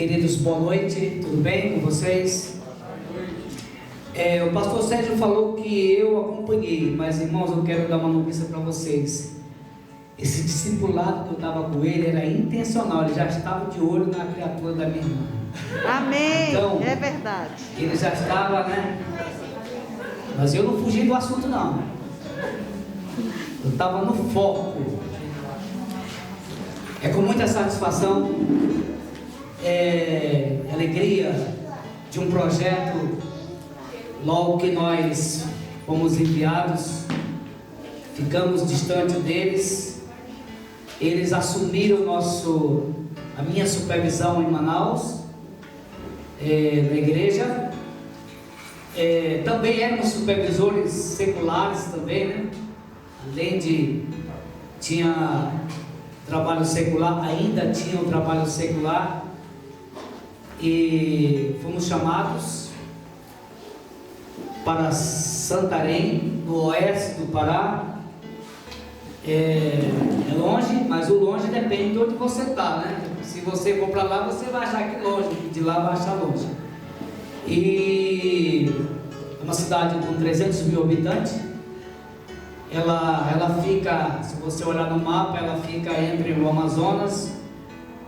Queridos, boa noite, tudo bem com vocês? O pastor Sérgio falou que eu acompanhei, mas irmãos, eu quero dar uma notícia para vocês. Esse discipulado que eu estava com ele era intencional, ele já estava de olho na criatura da minha irmã. Amém, Então, é verdade. Ele já estava, né? Mas eu não fugi do assunto não. Eu estava no foco. É com muita satisfação, alegria de um projeto. Logo que nós fomos enviados, ficamos distante deles. Eles assumiram a minha supervisão em Manaus, na igreja. Também éramos supervisores seculares também, né? Além de tinha trabalho secular, ainda tinha o trabalho secular, e fomos chamados para Santarém, no oeste do Pará. É longe, mas o longe depende de onde você está, né? Se você for para lá, você vai achar que longe, de lá vai achar longe. E é uma cidade com 300 mil habitantes. Ela fica, se você olhar no mapa, ela fica entre o Amazonas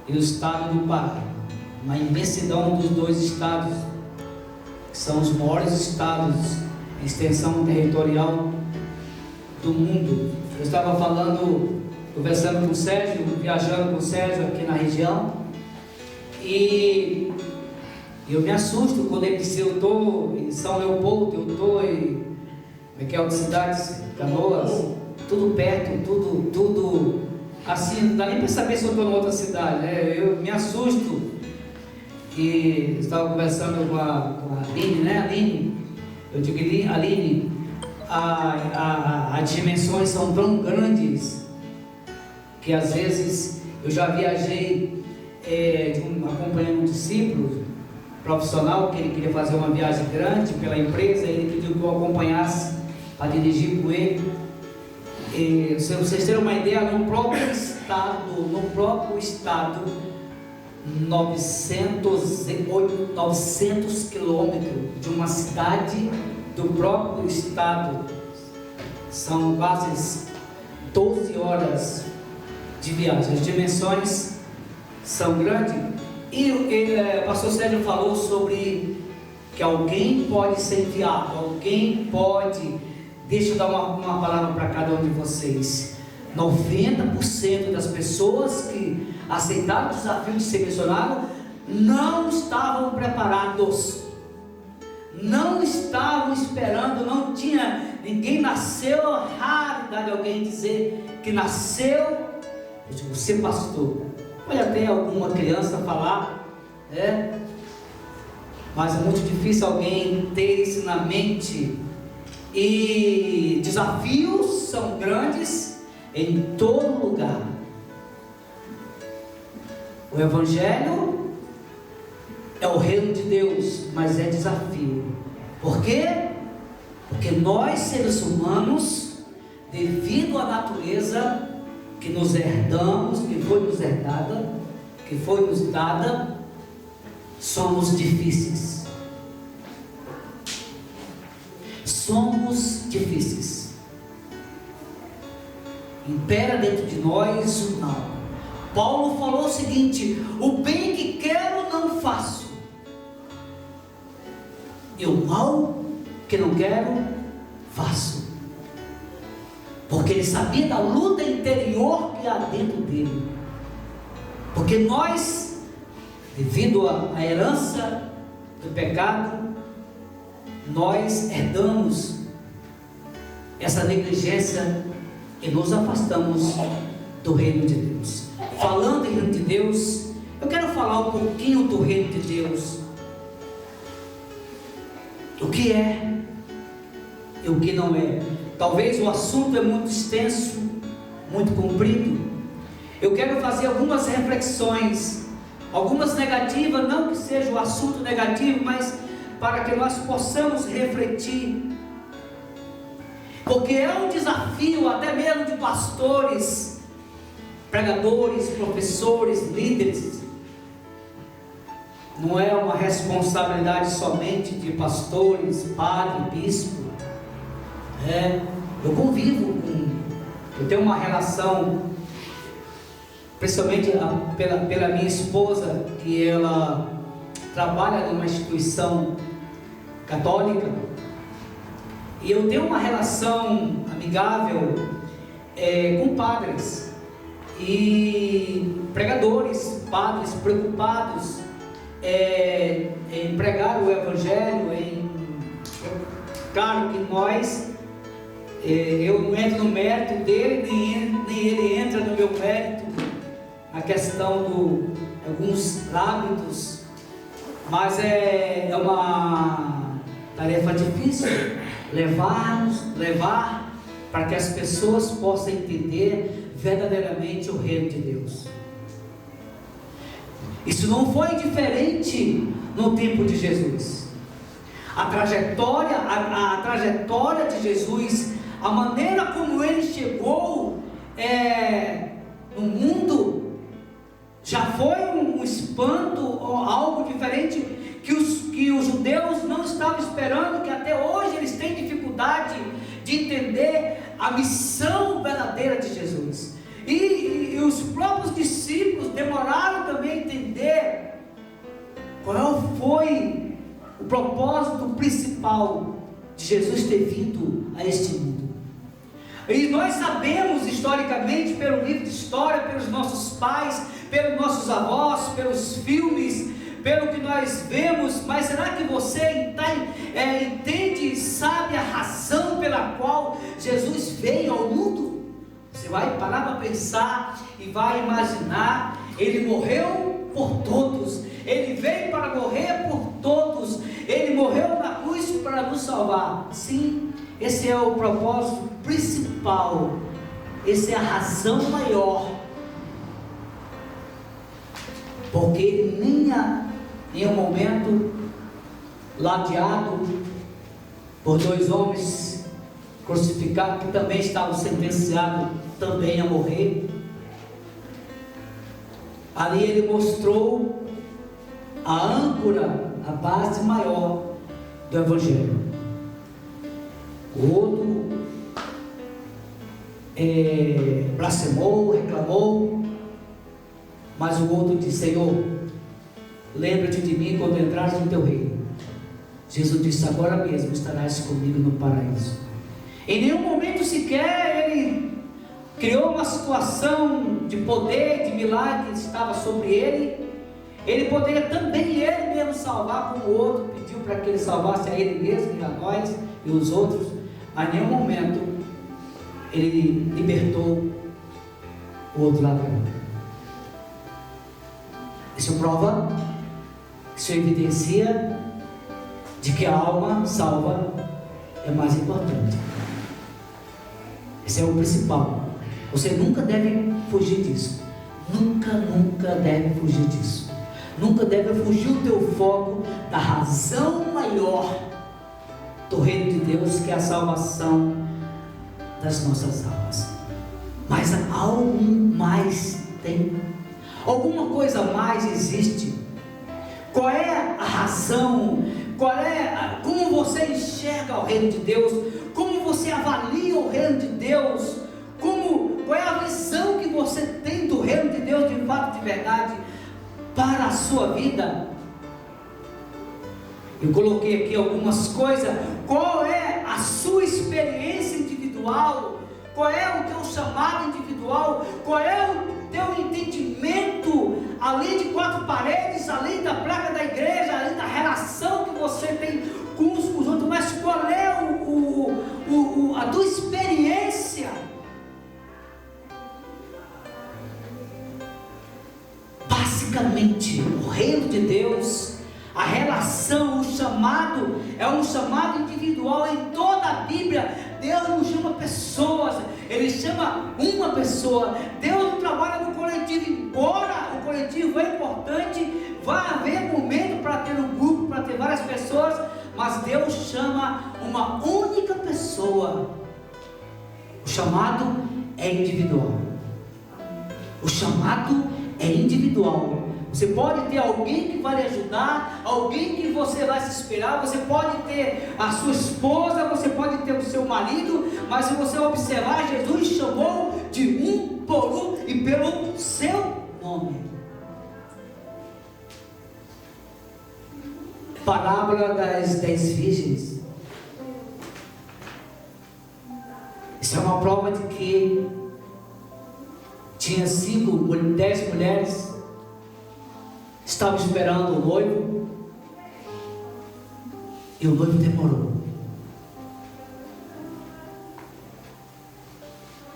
e o estado do Pará. Uma imensidão dos dois estados, que são os maiores estados em extensão territorial do mundo. Eu estava conversando com o Sérgio, viajando com o Sérgio aqui na região, e eu me assusto quando ele disse: eu estou em São Leopoldo, eu estou em outra cidade, Canoas, tudo perto, tudo assim, não dá nem para saber se eu estou em outra cidade, né? Eu me assusto. E estava conversando com a Aline, né? Aline, eu digo: Aline, as dimensões são tão grandes que às vezes eu já viajei acompanhando um discípulo profissional que ele queria fazer uma viagem grande pela empresa. Ele pediu que eu acompanhasse para dirigir com ele. E, se vocês terem uma ideia, no próprio estado, 900 quilômetros de uma cidade do próprio estado, são quase 12 horas de viagem. As dimensões são grandes. E o pastor Sérgio falou sobre que alguém pode ser enviado, alguém pode. Deixa eu dar uma palavra para cada um de vocês. 90% das pessoas que aceitaram o desafio de ser missionário não estavam preparados, não estavam esperando, não tinha, ninguém nasceu. Raridade alguém dizer que nasceu. Eu digo: você pastor, pode até alguma criança falar, mas é muito difícil alguém ter isso na mente. E desafios são grandes em todo lugar. O Evangelho é o reino de Deus, mas é desafio. Por quê? Porque nós, seres humanos, devido à natureza que nos herdamos, que foi nos herdada, que foi nos dada, somos difíceis. Somos difíceis. Impera dentro de nós o mal. Paulo falou o seguinte: o bem que quero não faço, e o mal que não quero faço. Porque ele sabia da luta interior que há dentro dele. Porque nós, devido à herança do pecado, nós herdamos essa negligência e nos afastamos do reino de Deus. Falando em reino de Deus, eu quero falar um pouquinho do reino de Deus. O que é e o que não é. Talvez o assunto é muito extenso, muito comprido. Eu quero fazer algumas reflexões, algumas negativas, não que seja o assunto negativo, mas para que nós possamos refletir. Porque é um desafio até mesmo de pastores, pregadores, professores, líderes, não é uma responsabilidade somente de pastores, padre, bispo. Eu convivo eu tenho uma relação, principalmente pela minha esposa, que ela trabalha numa instituição católica, e eu tenho uma relação amigável com padres e pregadores, padres preocupados em pregar o Evangelho. Claro que eu não entro no mérito dele, nem ele entra no meu mérito, na questão de alguns hábitos, mas é uma tarefa difícil levar para que as pessoas possam entender verdadeiramente o reino de Deus. Isso não foi diferente no tempo de Jesus. A trajetória de Jesus, a maneira como ele chegou no mundo, já foi um espanto, ou algo diferente que os judeus não estavam esperando, que até hoje eles têm dificuldade de entender a missão verdadeira de Jesus. E os próprios discípulos demoraram também a entender qual foi o propósito principal de Jesus ter vindo a este mundo. E nós sabemos historicamente, pelo livro de história, pelos nossos pais, pelos nossos avós, pelos filmes, pelo que nós vemos, mas será que você entende e sabe a razão pela qual Jesus veio ao mundo? Você vai parar para pensar e vai imaginar: ele morreu por todos, ele veio para morrer por todos, ele morreu na cruz para nos salvar. Sim, esse é o propósito principal, essa é a razão maior, porque ele em um momento, ladeado por dois homens crucificados, que também estavam sentenciados também a morrer, ali ele mostrou a âncora, a base maior do Evangelho. O outro blasfemou, reclamou, mas o outro disse: Senhor, lembra-te de mim quando entrares no teu reino. Jesus disse: agora mesmo estarás comigo no paraíso. Em nenhum momento sequer ele criou uma situação de poder, de milagre que estava sobre ele. Ele poderia também ele mesmo salvar, como o outro pediu para que ele salvasse a ele mesmo e a nós e os outros. Mas em nenhum momento ele libertou o outro ladrão. Isso prova, isso evidencia de que a alma salva é mais importante. Esse é o principal. Você nunca deve fugir disso. Nunca deve fugir disso. Nunca deve fugir o teu foco da razão maior do reino de Deus, que é a salvação das nossas almas. Mas algo mais tem. Alguma coisa mais existe. Qual é a razão? Como você enxerga o reino de Deus? Como você avalia o reino de Deus? Qual é a visão que você tem do reino de Deus, de fato, de verdade, para a sua vida? Eu coloquei aqui algumas coisas. Qual é a sua experiência individual? Qual é o teu chamado individual? Qual é o teu entendimento, além de quatro paredes, além da placa da igreja, além da relação que você tem com os outros? Mas qual é a tua experiência? Basicamente, o reino de Deus, a relação, o chamado, é um chamado individual. Em toda a Bíblia, Deus não chama pessoas, Ele chama uma pessoa. Deus não trabalha no coletivo, embora o coletivo é importante, vai haver momento para ter um grupo, para ter várias pessoas, mas Deus chama uma única pessoa. O chamado é individual. O chamado é individual. Você pode ter alguém que vai lhe ajudar, alguém que você vai se esperar, você pode ter a sua esposa, você pode ter o seu marido, mas se você observar, Jesus chamou de um por um e pelo seu nome. Parábola das 10 virgens. Isso é uma prova de que tinha 10 mulheres estavam esperando o noivo e o noivo demorou.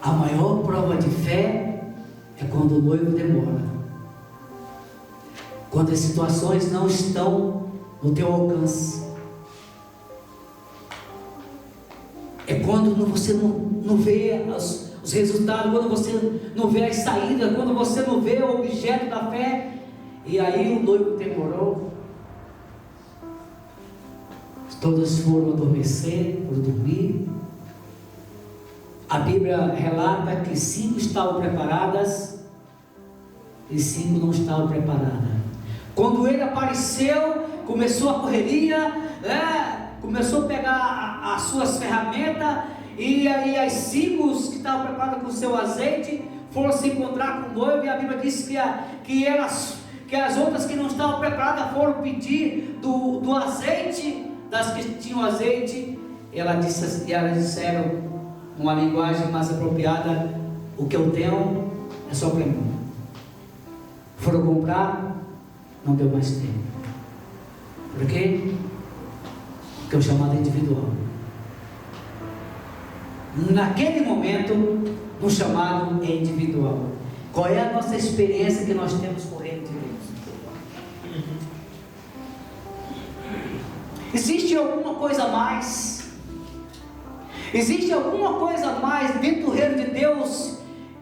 A maior prova de fé é quando o noivo demora, quando as situações não estão no teu alcance, é quando você não vê os resultados, quando você não vê as saídas, quando você não vê o objeto da fé. E aí o noivo demorou, todos foram adormecer, foram dormir. A Bíblia relata que 5 estavam preparadas e 5 não estavam preparadas. Quando ele apareceu, começou a correria, começou a pegar as suas ferramentas, e aí as 5 que estavam preparadas com o seu azeite foram se encontrar com o noivo, e a Bíblia diz que as outras que não estavam preparadas foram pedir do azeite, das que tinham azeite. Elas disseram, uma linguagem mais apropriada: o que eu tenho é só para mim. Foram comprar, não deu mais tempo. Por quê? Porque o chamado é individual. Naquele momento, o chamado é individual. Qual é a nossa experiência que nós temos com o reino de Deus? Existe alguma coisa a mais? Existe alguma coisa a mais dentro do reino de Deus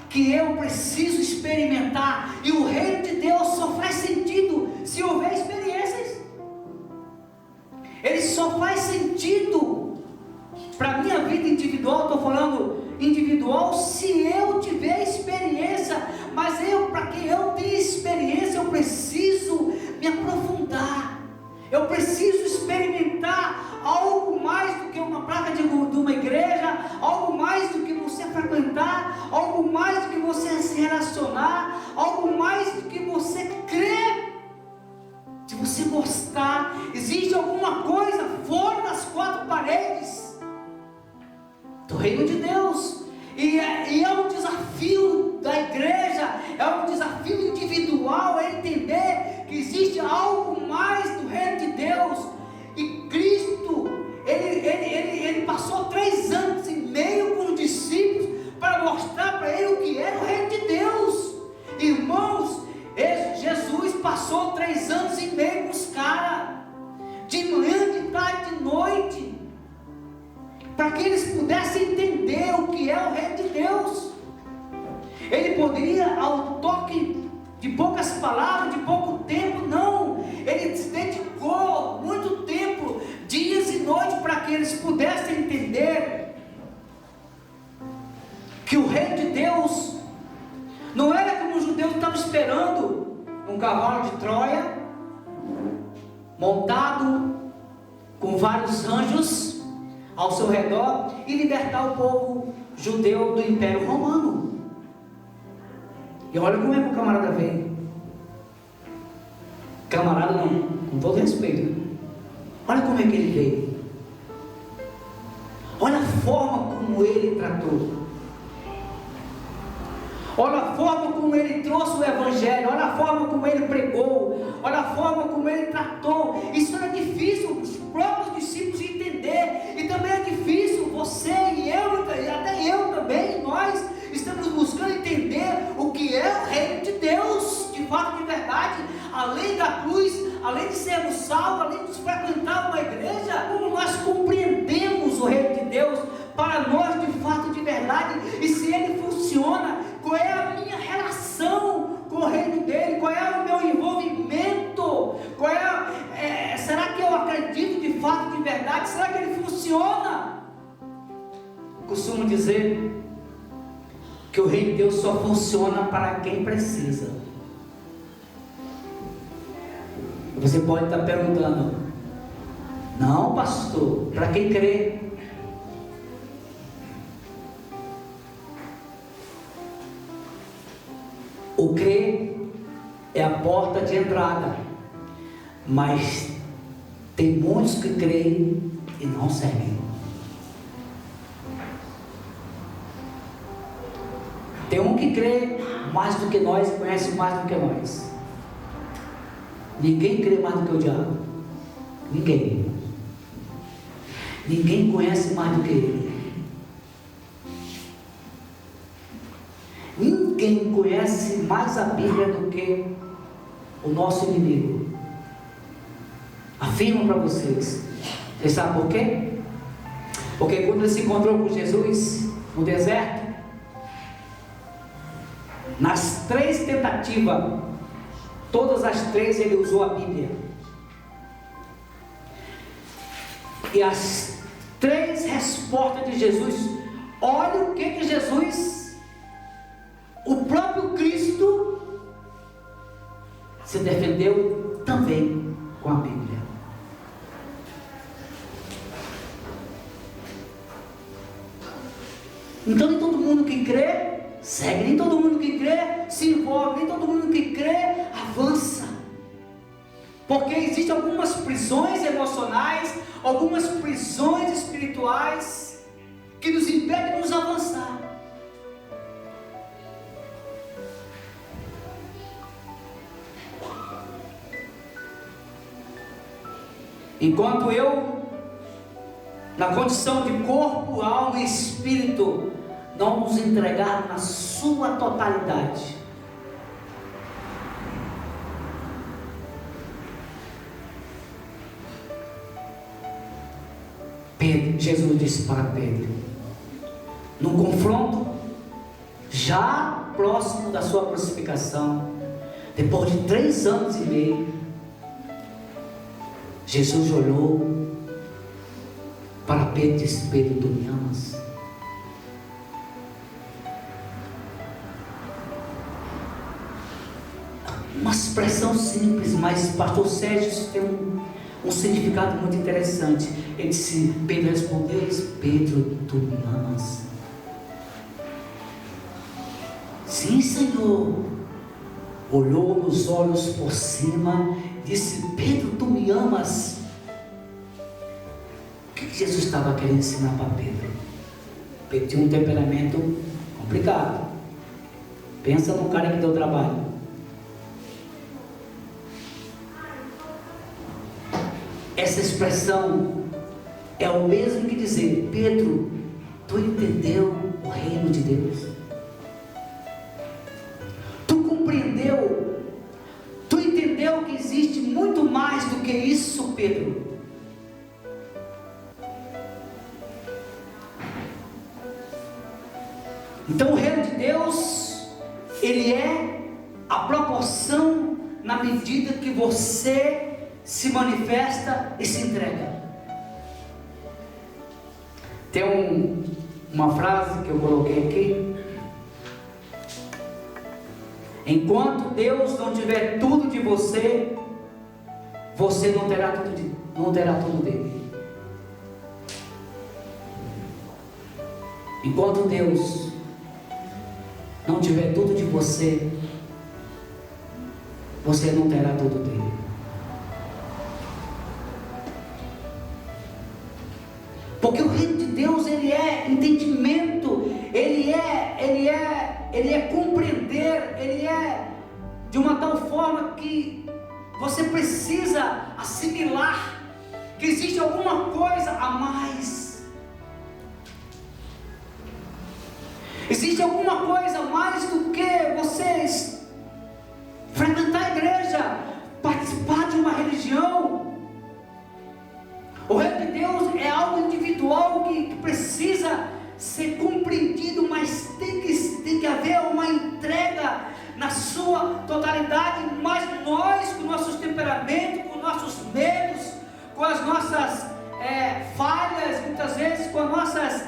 que eu preciso experimentar? E o reino de Deus só faz sentido se houver experiências. Ele só faz sentido para a minha vida individual. Estou falando individual, se eu tiver experiência. Mas para que eu tenha experiência, eu preciso me aprofundar. Eu preciso experimentar algo mais do que uma placa de uma igreja, algo mais do que você frequentar, algo mais do que você se relacionar, algo mais do que você crer, de você gostar. Existe alguma coisa fora das 4 paredes do reino de Deus. E é um desafio da igreja, é um desafio individual, é entender que existe algo mais do reino de Deus. E Cristo, ele passou 3 anos e meio com os discípulos para mostrar para ele o que era o reino de Deus. Irmãos, Jesus passou 3 anos e meio com os caras, de manhã, de tarde, de noite, para que eles pudessem entender o que é o reino de Deus. Ele poderia, ao toque de poucas palavras, de pouco tempo, não. Ele se dedicou muito tempo, dias e noites, para que eles pudessem entender que o reino de Deus não era como os judeus estavam esperando, um cavalo de Troia, montado com vários anjos ao seu redor, e libertar o povo judeu do Império Romano. E olha como é que o camarada veio. Camarada não, com todo respeito. Olha como é que ele veio. Olha a forma como ele tratou. Olha a forma como ele trouxe o Evangelho. Olha a forma como ele pregou. Olha a forma como ele tratou. Isso é difícil os próprios discípulos entender. E também é difícil você e eu, e até eu também, nós estamos buscando entender o que é o reino de Deus, de fato, de verdade. Além da cruz, além de sermos salvos, além de frequentar uma igreja, como nós compreendemos o reino de Deus para nós, de fato, de verdade. E se ele funciona, qual é a minha relação com o reino dele? Qual é o meu envolvimento? Será que eu acredito de fato, de verdade? Será que ele funciona? Costumo dizer que o reino de Deus só funciona para quem precisa. Você pode estar perguntando: não, pastor, para quem crê? O crer é a porta de entrada, mas tem muitos que creem e não seguem. Tem um que crê mais do que nós, conhece mais do que nós. Ninguém crê mais do que o diabo. Ninguém. Ninguém conhece mais do que ele. Ninguém conhece mais a Bíblia do que o nosso inimigo. Afirmo para vocês. Você sabe por quê? Porque quando ele se encontrou com Jesus no deserto, nas 3 tentativas, todas as 3 ele usou a Bíblia. E as 3 respostas de Jesus, olha o que Jesus, o próprio Cristo, se defendeu também com a Bíblia. Então nem todo mundo que crê segue, nem todo mundo que crê se envolve, nem todo mundo que crê avança. Porque existem algumas prisões emocionais, algumas prisões espirituais que nos impedem de nos avançar. Enquanto eu, na condição de corpo, alma e espírito, não nos entregar na sua totalidade, Jesus disse para Pedro, num confronto já próximo da sua crucificação, depois de 3 anos e meio, Jesus olhou para Pedro e disse: Pedro, tu me amas? Uma expressão simples, mas pastor Sérgio tem um significado muito interessante. Ele disse: Pedro respondeu: Pedro, tu me amas? Sim, Senhor. Olhou nos olhos por cima, disse: Pedro, tu me amas? O que Jesus estava querendo ensinar para Pedro? Pedro tinha um temperamento complicado. Pensa num cara que deu trabalho. Essa expressão é o mesmo que dizer: Pedro, tu entendeu o reino de Deus? Tu compreendeu? Tu entendeu que existe muito mais do que isso, Pedro? Então o reino de Deus, ele é a proporção na medida que você se manifesta e se entrega. Tem uma frase que eu coloquei aqui: enquanto Deus não tiver tudo de você, você não terá tudo dele. Enquanto Deus não tiver tudo de você, você não terá tudo dele. Porque o reino de Deus, ele é entendimento, ele é compreender, ele é de uma tal forma que você precisa assimilar que existe alguma coisa a mais. Existe alguma coisa a mais do que você frequentar a igreja, participar de uma religião. O reino de Deus é algo individual que precisa ser compreendido, mas tem que haver uma entrega na sua totalidade. Mas nós, com nossos temperamentos, com nossos medos, com as nossas falhas, muitas vezes com as nossas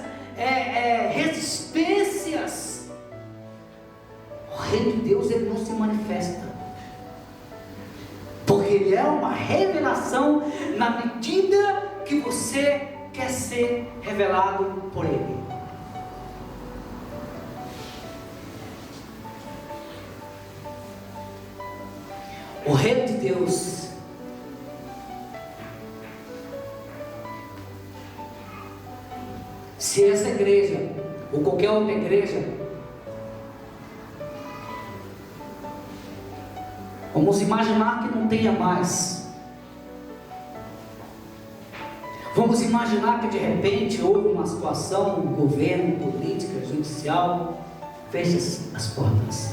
resistências, o reino de Deus, ele não se manifesta. Porque Ele é uma revelação na medida que você quer ser revelado por Ele. O reino de Deus se essa igreja ou qualquer outra igreja, vamos imaginar que não tenha mais, vamos imaginar que de repente houve uma situação, governo, política, judicial, feche as portas.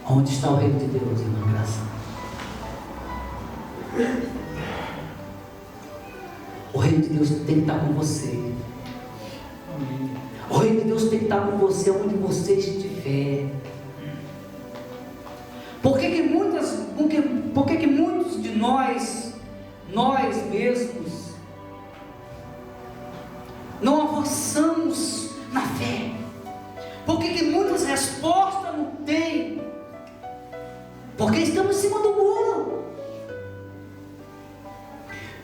Onde está o reino de Deus, irmã Graça? O reino de Deus tem que estar com você. O reino de Deus tem que estar com você onde você estiver. Por que muitos de nós mesmos, não avançamos na fé? Por que muitas respostas não tem? Porque estamos em cima do muro.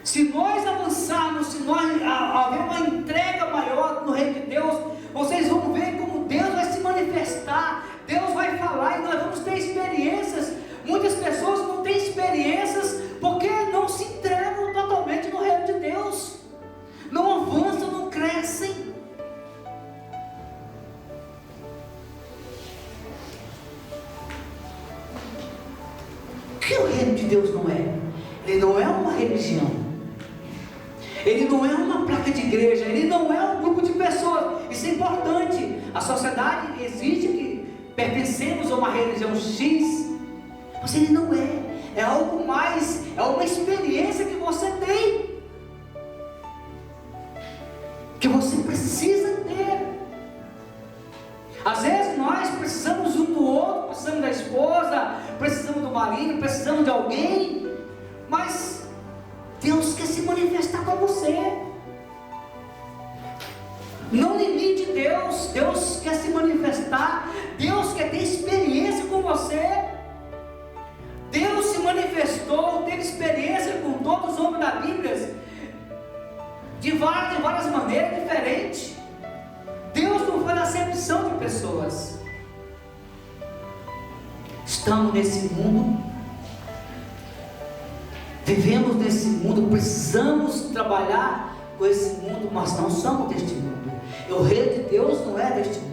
Se nós avançarmos, se nós haver uma entrega maior no reino de Deus, vocês vão ver como Deus vai se manifestar, Deus vai falar e nós vamos ter experiências. Muitas pessoas não têm experiências porque não se entregam totalmente no reino de Deus, não avançam, não crescem. O que o reino de Deus não é? Ele não é uma religião, ele não é uma placa de igreja, ele não é um grupo de pessoas. Isso é importante. A sociedade exige que pertencemos a uma religião X, mas ele não é. É algo mais, é uma experiência que você tem, que você precisa ter. Às vezes nós precisamos um do outro, precisamos da esposa, precisamos do marido, precisamos de alguém, mas Deus quer se manifestar com você. Não limite Deus. Deus quer se manifestar, Deus quer ter experiência com você. Deus se manifestou, teve experiência com todos os homens da Bíblia de várias maneiras diferentes. Deus não foi acepção de pessoas. Estamos nesse mundo, vivemos nesse mundo, precisamos trabalhar com esse mundo, mas não somos deste mundo. E o reino de Deus não é deste mundo.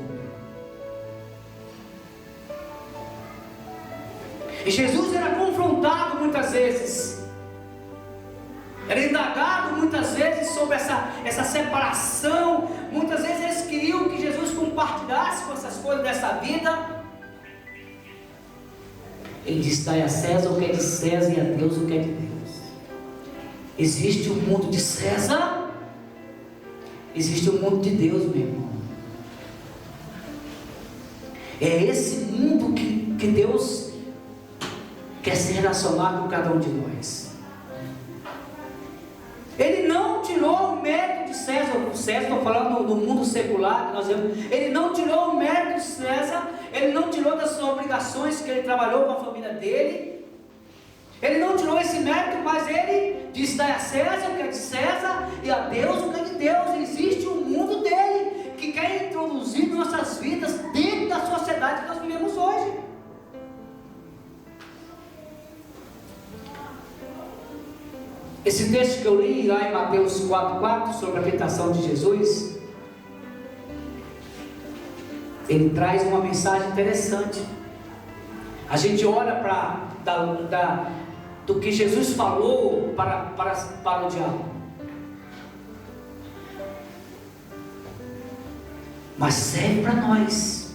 E Jesus era confrontado muitas vezes, era indagado muitas vezes sobre essa separação. Muitas vezes eles queriam que Jesus compartilhasse com essas coisas dessa vida. Ele disse: dai a César o que é de César e a Deus o que é de Deus. Existe o mundo de César, existe o mundo de Deus, meu irmão. É esse mundo que Deus quer se relacionar com cada um de nós. Ele não tirou o mérito de César. O César, estou falando do mundo secular que nós vemos. Ele não tirou o mérito de César. Ele não tirou das suas obrigações que ele trabalhou com a família dele. Ele não tirou esse mérito, mas ele disse: dai a César o que é de César e a Deus o que é de Deus. Existe um mundo dele que quer introduzir nossas vidas dentro da sociedade que nós vivemos hoje. Esse texto que eu li lá em Mateus 4,4 sobre a tentação de Jesus, ele traz uma mensagem interessante. A gente olha do que Jesus falou para o diabo, mas serve para nós.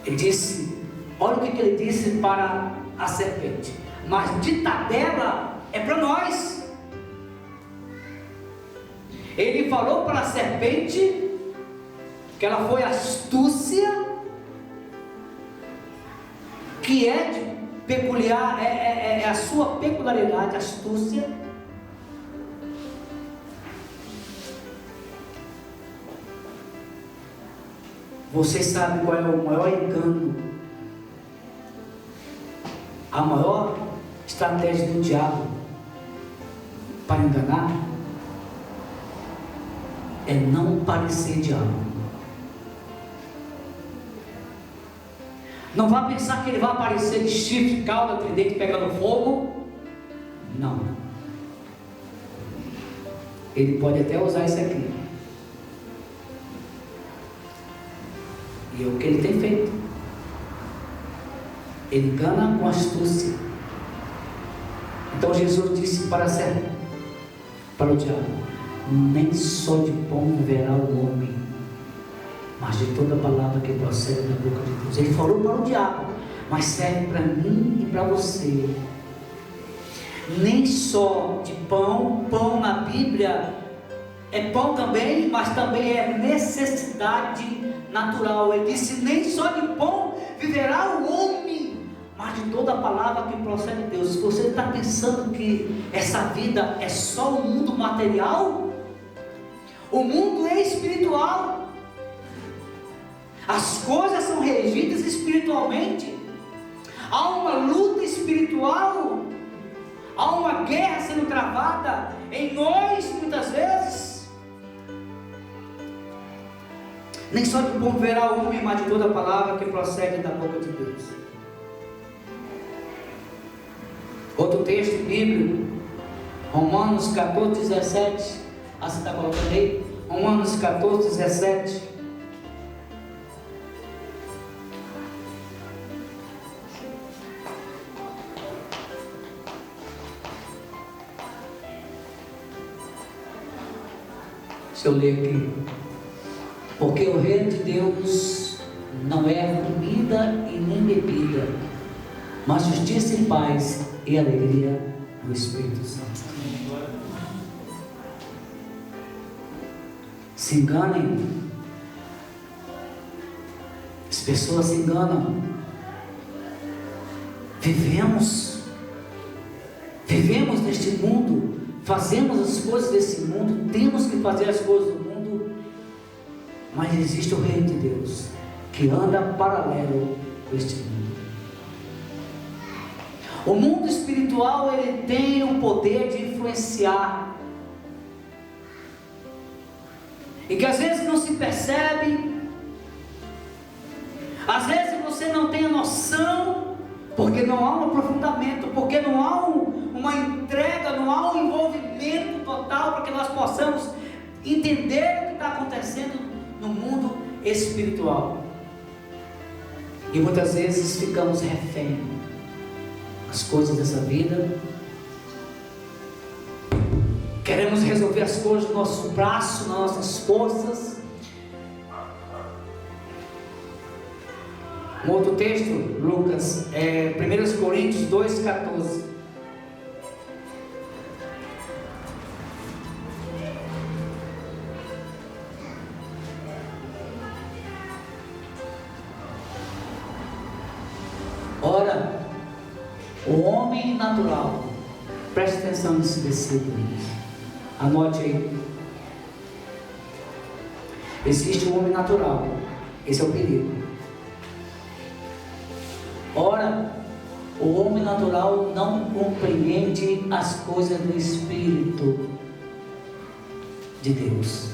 Ele disse, olha o que ele disse para a serpente: mas de tabela é para nós. Ele falou para a serpente que ela foi astúcia, que é de peculiar, é a sua peculiaridade, astúcia. Você sabe qual é o maior engano, a maior estratégia do diabo para enganar? É não parecer diabo. Não vá pensar que ele vai aparecer de chifre, cauda, tridente pegando fogo. Não. Ele pode até usar isso aqui. E é o que ele tem feito. Ele engana com astúcia. Então Jesus disse para o diabo: nem só de pão viverá o homem, mas de toda palavra que procede da boca de Deus. Ele falou para o diabo, mas serve para mim e para você. Nem só de pão, pão na Bíblia é pão também, mas também é necessidade natural. Ele disse: nem só de pão viverá o homem, mas de toda palavra que procede de Deus. Se você está pensando que essa vida é só o mundo material, o mundo é espiritual. As coisas são regidas espiritualmente. Há uma luta espiritual. Há uma guerra sendo travada em nós muitas vezes. Nem só de pão viverá o homem, mas de toda palavra que procede da boca de Deus. Outro texto bíblico, Romanos 14, 17. Você está colocando aí? Romanos 14, 17. Deixa eu ler aqui. Porque o reino de Deus não é comida e nem bebida, mas justiça e paz e alegria no Espírito Santo. Se enganem. As pessoas se enganam. Vivemos neste mundo, fazemos as coisas desse mundo, temos que fazer as coisas do mundo, mas existe o reino de Deus que anda paralelo com este mundo. O mundo espiritual, ele tem o poder de influenciar, e que às vezes não se percebe, às vezes você não tem a noção, porque não há um aprofundamento, porque não há uma entrega, não há um envolvimento total para que nós possamos entender o que está acontecendo no mundo espiritual. E muitas vezes ficamos refém das coisas dessa vida. Queremos resolver as coisas no nosso braço, nas nossas forças. Um outro texto, Lucas, 1 Coríntios 2,14. Ora, o homem natural, preste atenção nesse versículo, anote aí. Existe o homem natural, esse é o perigo. Ora, o homem natural não compreende as coisas do Espírito de Deus,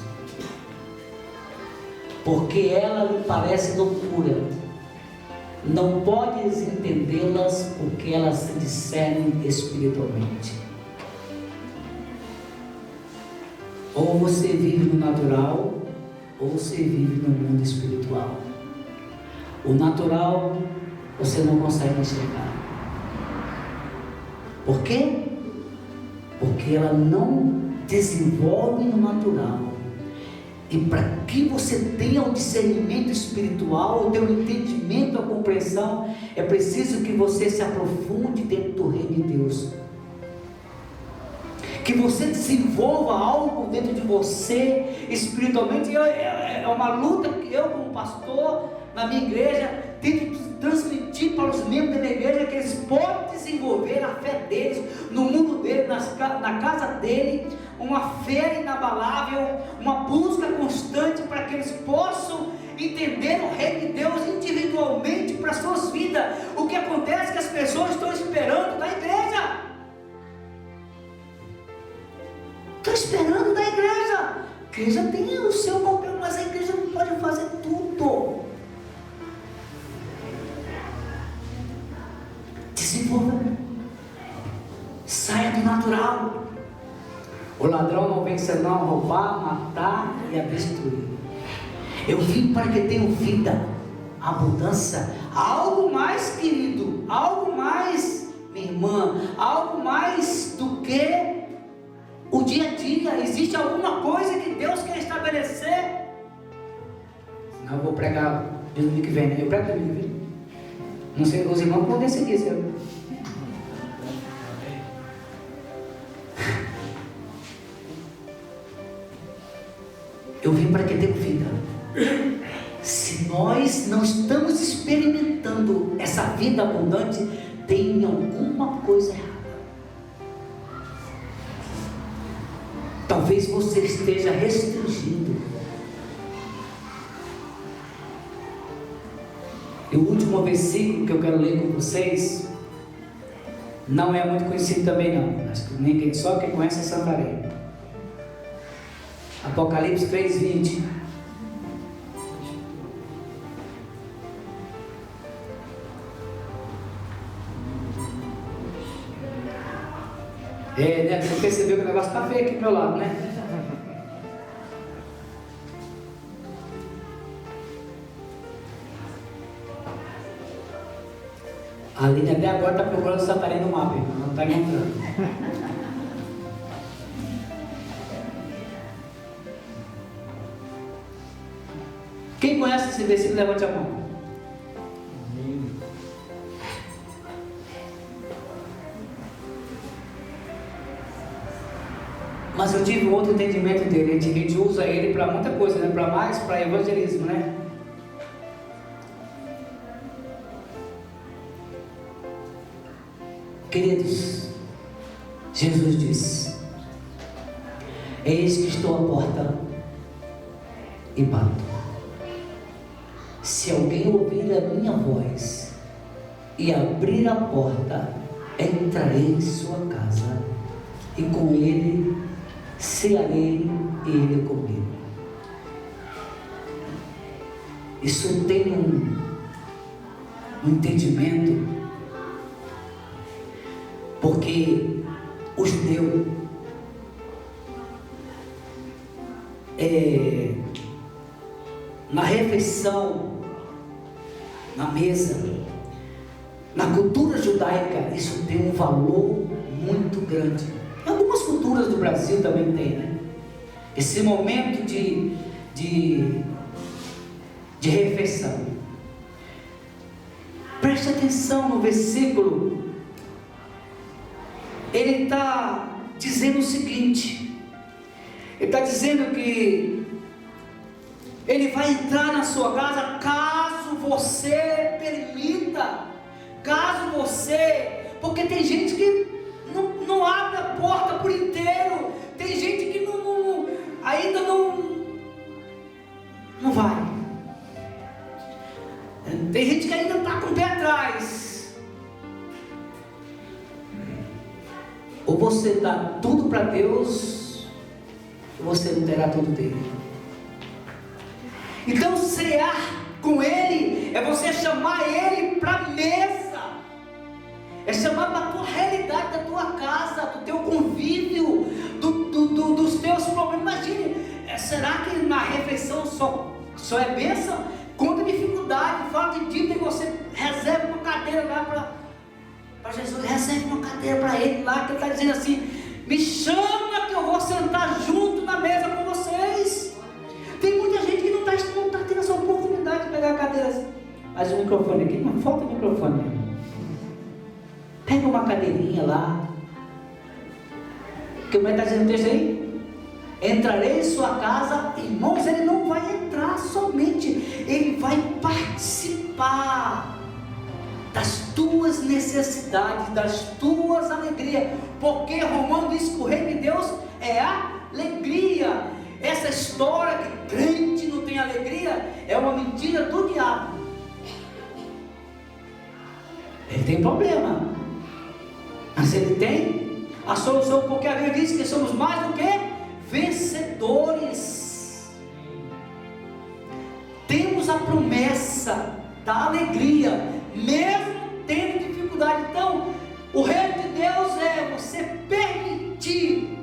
porque ela lhe parece loucura. Não podes entendê-las, porque elas se discernem espiritualmente. Ou você vive no natural, ou você vive no mundo espiritual. O natural você não consegue enxergar. Por quê? Porque ela não desenvolve no natural. E para que você tenha o discernimento espiritual, o teu entendimento, a compreensão, é preciso que você se aprofunde dentro do reino de Deus. Que você desenvolva algo dentro de você espiritualmente. É uma luta que eu, como pastor, na minha igreja, tento transmitir para os membros da minha igreja, que eles podem desenvolver a fé deles, no mundo dele, na casa dele, uma fé inabalável, uma busca constante para que eles possam entender o reino de Deus individualmente para as suas vidas. O que acontece é que as pessoas estão esperando da igreja. Estão esperando da igreja. A igreja tem o seu papel, mas a igreja não pode fazer tudo. Desenvolva. Saia do natural. O ladrão não vem senão roubar, matar e a destruir. Eu vim para que tenham vida, abundância, algo mais, querido, algo mais, minha irmã, algo mais do que o dia a dia. Existe alguma coisa que Deus quer estabelecer? Senão eu vou pregar domingo que vem, né? Eu prego domingo que vem. Não sei, os irmãos podem seguir, senhor. Eu vim para que tenham vida. Se nós não estamos experimentando essa vida abundante, tem alguma coisa errada. Talvez você esteja restringindo. E o último versículo que eu quero ler com vocês não é muito conhecido também não. Acho que ninguém, só quem conhece é Santarém. Apocalipse 3:20. Né? Você percebeu que o negócio está feio aqui do meu lado, né? A Aline até agora está procurando Santarém no mapa, não está encontrando. Quem conhece esse versículo, levante a mão. Mas eu tive um outro entendimento dele. A gente usa ele para muita coisa, né? Para mais, para evangelismo, né? Queridos, Jesus disse: eis que estou à porta e bato. Se alguém ouvir a minha voz e abrir a porta, entrarei em sua casa e com ele cearei e ele comigo. Isso tem um entendimento, porque o judeu na refeição, na mesa, na cultura judaica, isso tem um valor muito grande. Em algumas culturas do Brasil também tem, né? Esse momento de refeição. Preste atenção no versículo. Ele está dizendo o seguinte: ele está dizendo que ele vai entrar na sua casa caso você permita, caso você, porque tem gente que não abre a porta por inteiro, tem gente que ainda não vai, tem gente que ainda está com o pé atrás. Ou você dá tudo para Deus, ou você não terá tudo dele. Então cear com Ele é você chamar Ele para a mesa, é chamar para a tua realidade, da tua casa, do teu convívio, dos teus problemas. Imagine, será que na refeição só é bênção? Conta dificuldade, fala de dívida e você reserva uma cadeira lá para Jesus, reserva uma cadeira para Ele lá, que Ele está dizendo assim: me chama que eu vou sentar junto na mesa com vocês. Tem muita gente que não está tendo essa oportunidade de pegar a cadeira. Mas o microfone aqui, não falta microfone. Pega uma cadeirinha lá. Que o está dizendo o texto aí? Entrarei em sua casa, irmãos. Ele não vai entrar somente, ele vai participar das tuas necessidades, das tuas alegrias. Porque Romano diz que o reino de Deus é a alegria. essa história que crente não tem alegria é uma mentira do diabo. Ele tem problema, mas ele tem a solução, porque a Bíblia diz que somos mais do que vencedores. Temos a promessa da alegria, mesmo tendo dificuldade. Então, o reino de Deus é você permitir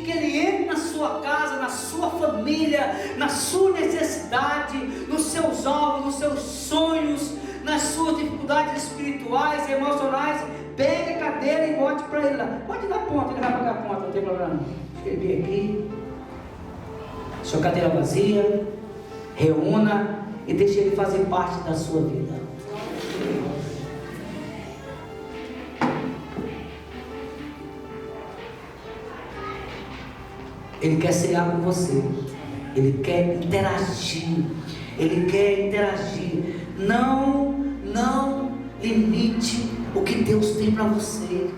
que Ele entre na sua casa, na sua família, na sua necessidade, nos seus alvos, nos seus sonhos, nas suas dificuldades espirituais e emocionais. Pegue a cadeira e bote para Ele lá. Pode dar ponta, Ele vai pagar a conta, não tem problema. Escrevi aqui. Sua cadeira vazia, reúna e deixe Ele fazer parte da sua vida. Ele quer cear com você. Ele quer interagir. Ele quer interagir. Não limite o que Deus tem para você.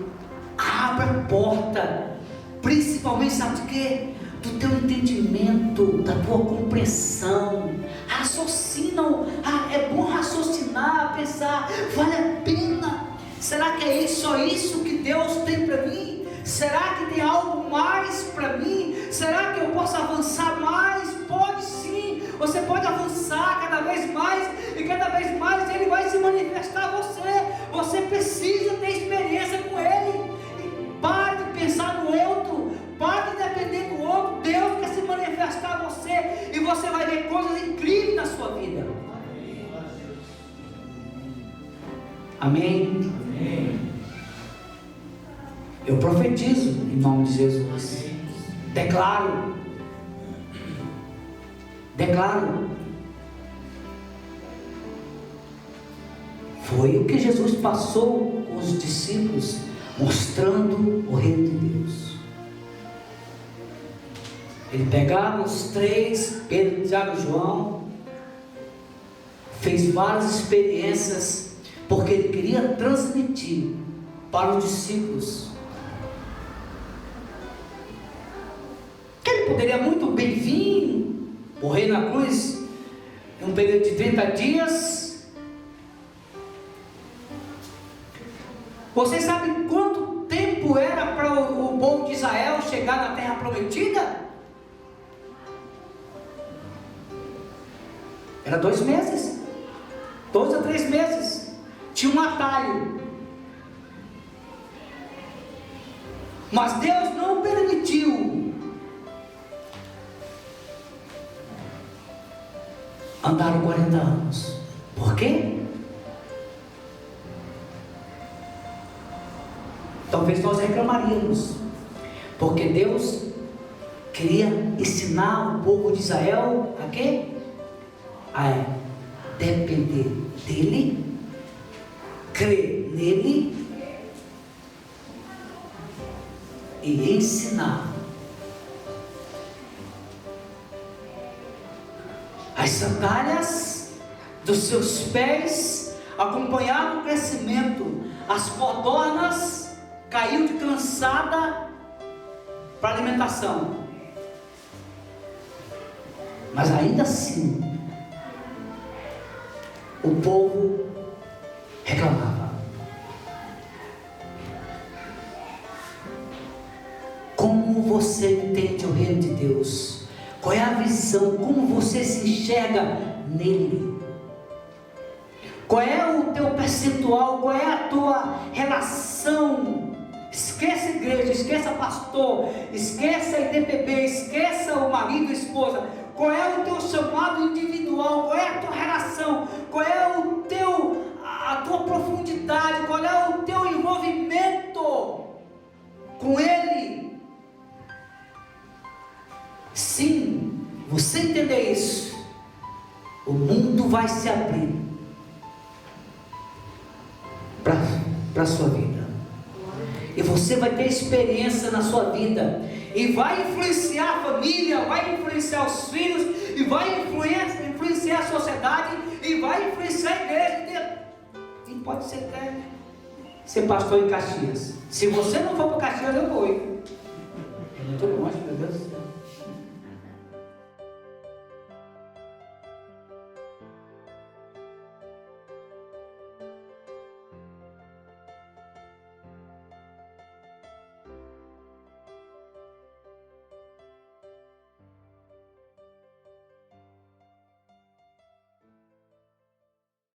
Abra a porta. Principalmente, sabe de quê? Do teu entendimento, da tua compreensão. Raciocina. É bom raciocinar, pensar. Vale a pena. Será que é só isso que Deus tem para mim? Será que tem algo mais para mim? Será que eu posso avançar mais? Pode sim, você pode avançar cada vez mais, e cada vez mais Ele vai se manifestar a você. Você precisa ter experiência com Ele, e pare de pensar no outro, pare de depender do outro. Deus quer se manifestar a você, e você vai ver coisas incríveis na sua vida. Amém? Amém. Eu profetizo em nome de Jesus. Declaro. Foi o que Jesus passou com os discípulos, mostrando o reino de Deus. Ele pegava os três, Pedro, Tiago e João, fez várias experiências, porque ele queria transmitir para os discípulos. Ele poderia muito bem vir, morrer na cruz, em um período de 30 dias. Vocês sabem quanto tempo era para o povo de Israel chegar na terra prometida? Era 2 meses, 2 a 3 meses. Tinha um atalho. Mas Deus não permitiu andaram 40 anos. Por quê? Talvez nós reclamaríamos, porque Deus queria ensinar o povo de Israel a quê? A depender dele, crer nele e ensinar. As sandálias dos seus pés acompanhavam o crescimento, as codornas caiu de cansada para alimentação, mas ainda assim o povo reclamava. Como você entende o reino de Deus? Qual é a visão? Como você se enxerga nele? Qual é o teu percentual? Qual é a tua relação? Esqueça igreja, esqueça pastor, esqueça IDPB, esqueça o marido e esposa. Qual é o teu chamado individual? Qual é a tua relação? Qual é a tua profundidade? Qual é o teu envolvimento com Ele? Sim, você entender isso, o mundo vai se abrir para a sua vida, e você vai ter experiência na sua vida, e vai influenciar a família, vai influenciar os filhos, e vai influenciar a sociedade, e vai influenciar a igreja. E pode ser até ser pastor em Caxias. Se você não for para Caxias, eu vou. Eu não estou longe, meu Deus do céu.